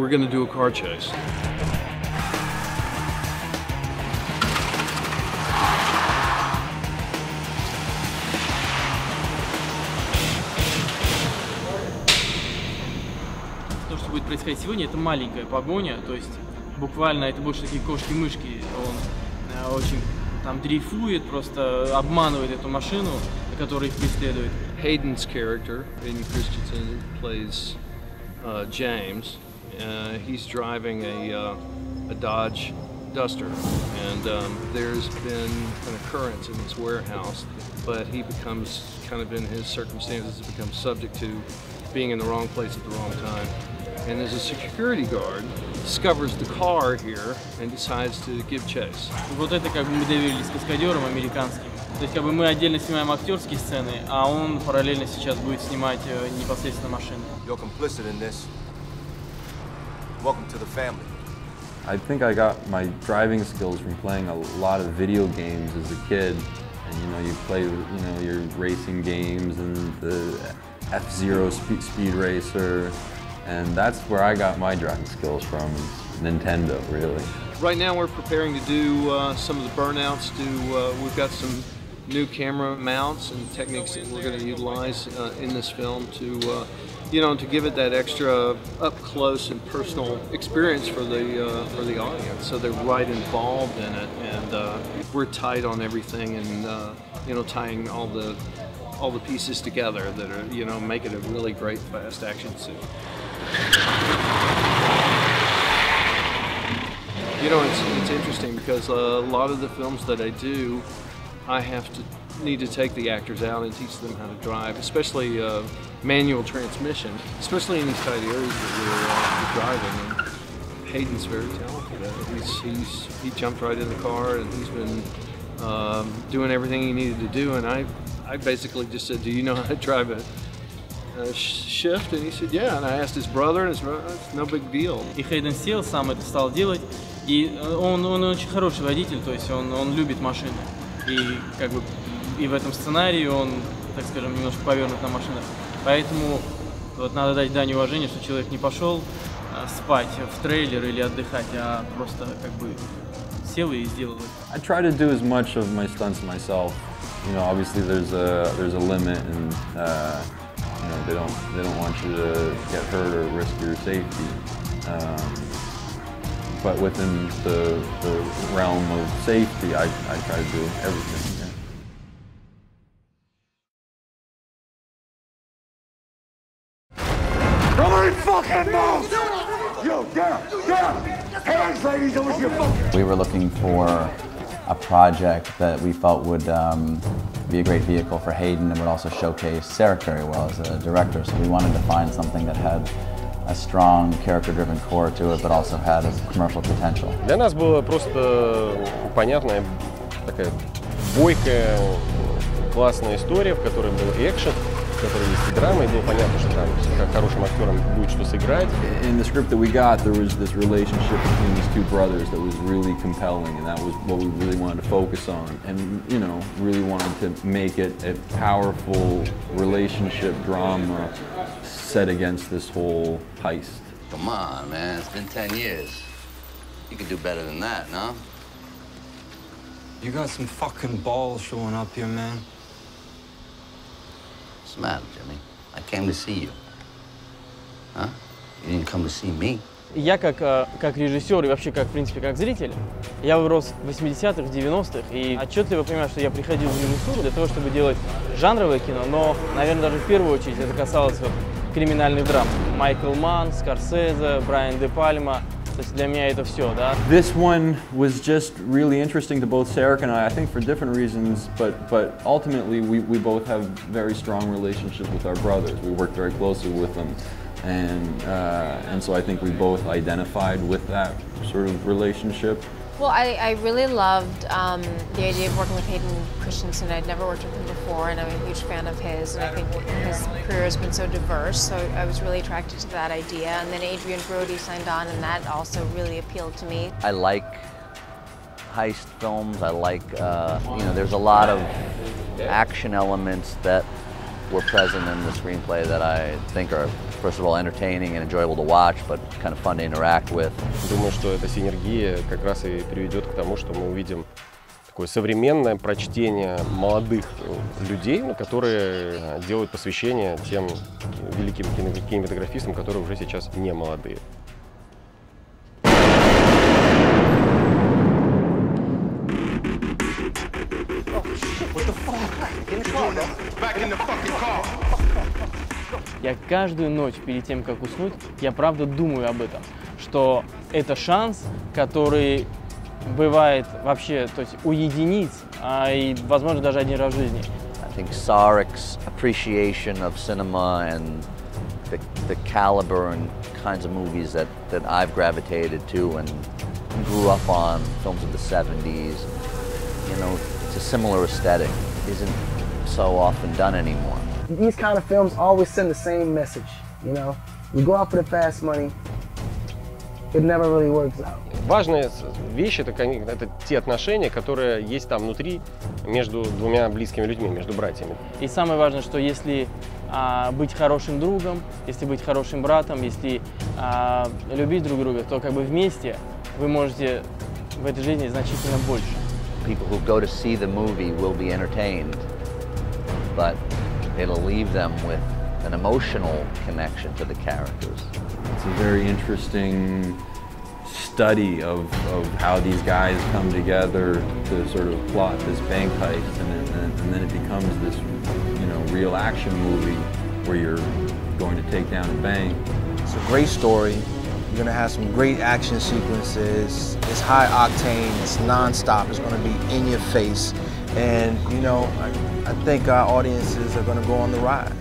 we're going to do a car chase. То, что будет происходить сегодня, это маленькая погоня, то есть буквально это больше такие кошки-мышки. Он очень там дрейфует, просто обманывает эту машину, которая их преследует. Hayden's character, Hayden Christensen, plays James. He's driving a Dodge Duster, and there's been an occurrence in this warehouse, but he becomes, kind of in his circumstances, becomes subject to being in the wrong place at the wrong time. And there's a security guard discovers the car here and decides to give chase. Вот это как бы мы доверились каскадерам американским. То есть как бы мы отдельно снимаем актерские сцены, а он параллельно сейчас будет снимать непосредственно машины. You're complicit in this. Welcome to the family. I think I got my driving skills from playing a lot of video games as a kid. And you know, you play, you know, your racing games and the F-Zero Speed Racer. And that's where I got my driving skills from, Nintendo, really. Right now we're preparing to do some of the burnouts. We've got some new camera mounts and techniques that we're going to utilize in this film to, you know, to give it that extra up close and personal experience for the audience. So they're right involved in it, and we're tight on everything, and you know, tying all the pieces together that are, you know, make it a really great fast action scene. You know, it's interesting because a lot of the films that I do, I need to take the actors out and teach them how to drive, especially manual transmission, especially in these tight areas that we're driving. And Hayden's very talented at it. He jumped right in the car, and he's been doing everything he needed to do. And I basically just said, "Do you know how to drive a shift?" And he said, "Yeah." And I asked his brother, and his brother, "It's no big deal." И Хейден сел, сам это стал делать, и он очень хороший водитель, то есть он любит машины. И как бы и в этом сценарии он, так скажем, немножко повернут на машинах. Поэтому вот надо дать дань уважения, что человек не пошел спать в трейлер или отдыхать, а просто как бы сел и сделал это. I try to do as much of my stunts myself. You know, obviously there's a limit, and you know, they don't want you to get hurt or risk your safety. But within the realm of safety, I try to do everything. Yeah. Nobody fucking moves! Yo, down! Hands, ladies, over your fucking... We were looking for a project that we felt would be a great vehicle for Hayden and would also showcase Sarek very well as a director. So we wanted to find something that had a strong character-driven core to it, but also had a commercial potential. Для нас было просто понятная такая бойкая, классная история, в которой был экшен, в которой есть и драма, и было понятно, что там как хорошим актерам будет что сыграть. In the script that we got, there was this relationship between these two brothers that was really compelling, and that was what we really wanted to focus on, and you know, really wanted to make it a powerful relationship drama set against this whole heist. Come on, man, it's been 10 years. You could do better than that, no? You got some fucking balls showing up here, man. What's the matter, Jimmy? I came to see you. Huh? You didn't come to see me. Я как режиссер и вообще как, в принципе, как зритель, я вырос в 80-х, 90-х, и отчетливо понимаю, что я приходил в режиссуру для того, чтобы делать жанровое кино, но, наверное, даже в первую очередь это касалось вот криминальных драм. Майкл Манн, Скорсезе, Брайан Де Пальма. То есть для меня это все, да. This one was just really interesting to both Sarek and I think for different reasons, but ultimately we both have very strong relationships with our brothers. We work very closely with them, and so I think we both identified with that sort of relationship. Well, I really loved the idea of working with Hayden Christensen. I'd never worked with him before, and I'm a huge fan of his, and I think his career has been so diverse, so I was really attracted to that idea. And then Adrian Brody signed on, and that also really appealed to me. I like heist films. I like, you know, there's a lot of action elements that were present in the screenplay that I think are, first of all, entertaining and enjoyable to watch, but kind of fun to interact with. Думаю, что эта синергия как раз и приведет к тому, что мы увидим такое современное прочтение молодых людей, которые делают посвящение тем великим кинематографистам, которые уже сейчас не молодые. Я каждую ночь перед тем, как уснуть, я правда думаю об этом, что это шанс, который бывает вообще, то есть у единиц, и, возможно, даже один раз в жизни. I think Sarek's appreciation of cinema and the caliber and kinds of movies that I've gravitated to and grew up on, films of the 70s, you know, it's a similar aesthetic, isn't so often done anymore. These kind of films always send the same message, you know? You go out for the fast money, it never really works out. Важная вещь это те отношения, которые есть там внутри между двумя близкими людьми, между братьями. И самое важное, что если быть хорошим другом, если быть хорошим братом, если любить друг друга, то как бы вместе вы можете в этой жизни значительно больше. People who go to see the movie will be entertained, but it'll leave them with an emotional connection to the characters. It's a very interesting study of how these guys come together to sort of plot this bank heist, and then it becomes this, you know, real action movie where you're going to take down a bank. It's a great story. You're going to have some great action sequences. It's high octane, it's non-stop, it's going to be in your face. And, you know, I think our audiences are going to go on the ride.